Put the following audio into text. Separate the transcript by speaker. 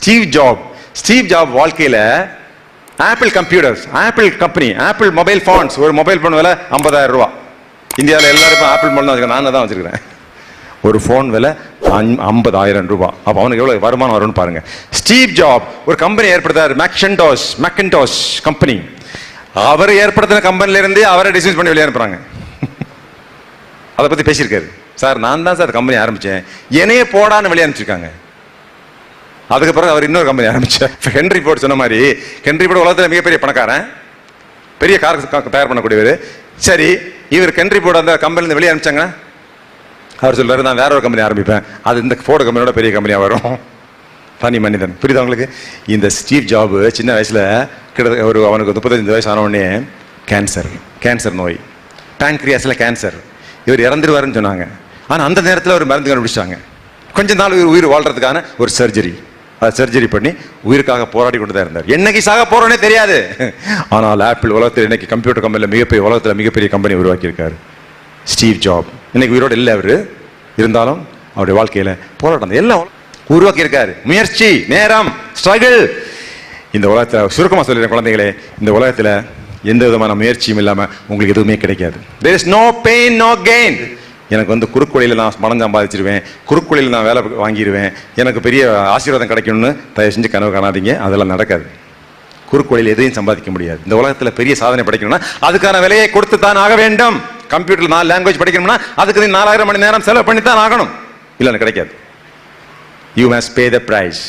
Speaker 1: Steve job வாழ்க்கையில apple computers, apple company, apple mobile phones, ஒரு mobile phone விலை 50,000 ரூபாய். இந்தியாவில் எல்லாருக்கும் ஆப்பிள் போன் தான் வச்சுருக்கேன், நான் தான் வச்சிருக்கிறேன். ஒரு ஃபோன் விலை 50,000 ரூபாய். அப்போ அவனுக்கு எவ்வளோ வருமானம் வரும்னு பாருங்க. ஸ்டீவ் ஜாப் ஒரு கம்பெனி ஏற்படுத்தாரு, மேக்கின்டாஷ் கம்பெனி. அவர் ஏற்படுத்தின கம்பெனில இருந்து அவரை டிஸ்மிஸ் பண்ணி வெளியே அனுப்புறாங்க. அதை பத்தி பேசியிருக்காரு. சார் நான் தான் சார் கம்பெனி ஆரம்பிச்சேன், என்னையே போடான்னு வெளியே அனுப்பிச்சிருக்காங்க. அதுக்கு பிறகு அவர் இன்னொரு கம்பெனி ஆரம்பிச்சார். ஹென்ரி ஃபோர்ட் சொன்ன மாதிரி, ஹென்ரி ஃபோர்ட் உலகத்தில் மிகப்பெரிய பணக்காரன், பெரிய கார் தயார் பண்ணக்கூடியவர். சரி, இவர் ஹென்ரி ஃபோர்ட் அந்த கம்பெனிலேருந்து வெளியே அனுப்பிச்சாங்க. அவர் சொல்றாரு, நான் வேற ஒரு கம்பெனி ஆரம்பிப்பேன், அது இந்த ஃபோர்டு கம்பெனியோட பெரிய கம்பெனியாக வரும். தனி மனிதன். புரியுதா உங்களுக்கு? இந்த ஸ்டீவ் ஜாப் சின்ன வயசுல கிட்டத்தட்ட அவனுக்கு 35 வயசு ஆன உடனே கேன்சர் நோய், பேங்க்ரியாஸ்ல கேன்சர். இவர் இறந்துருவாருன்னு சொன்னாங்க. ஆனால் அந்த நேரத்தில் ஒரு மருந்து கண்டுபிடிச்சாங்க. கொஞ்ச நாள் உயிர் வாழ்றதுக்கான ஒரு சர்ஜரி பண்ணி உயிருக்காக போராடி கொண்டு தான் இருந்தார். என்னைக்கு சாக போறோன்னே தெரியாது. ஆனால் ஆப்பிள் உலகத்தில் இன்னைக்கு கம்ப்யூட்டர் கம்பெனியில் உலகத்தில் மிகப்பெரிய கம்பெனி உருவாக்கி இருக்காரு ஸ்டீவ் ஜாப். இன்னைக்கு உயிரோடு இல்லை அவர், இருந்தாலும் அவருடைய வாழ்க்கையில போராட்டம் எல்லாம் உருவாக்கி இருக்காரு. முயற்சி, நேரம், ஸ்ட்ரகிள். இந்த உலகத்தில் சுருக்கமாக சொல்லிடுறேன் குழந்தைகளே, இந்த உலகத்தில் எந்த விதமான முயற்சியும் இல்லாமல் உங்களுக்கு எதுவுமே கிடைக்காது. There is no pain, no gain. எனக்கு குறுக்கொழியில் நான் பணம் சம்பாதிச்சிருவேன், குறுக்கொழியில் நான் வேலை வாங்கிடுவேன், எனக்கு பெரிய ஆசீர்வாதம் கிடைக்கணும்னு தயவு செஞ்சு கனவு காணாதீங்க. அதெல்லாம் நடக்காது. குறுக்கொழியில் எதையும் சம்பாதிக்க முடியாது. இந்த உலகத்தில் பெரிய சாதனை படைக்கணும்னா அதுக்கான விலையை கொடுத்து தான் ஆக வேண்டும். கம்ப்யூட்டர் 4 லாங்குவேஜ் படிக்கணும்னா அதுக்கு 4000 மணி நேரம் செலவு பண்ணி தான் ஆகணும், இல்லைன்னு கிடைக்காது. You must pay the price.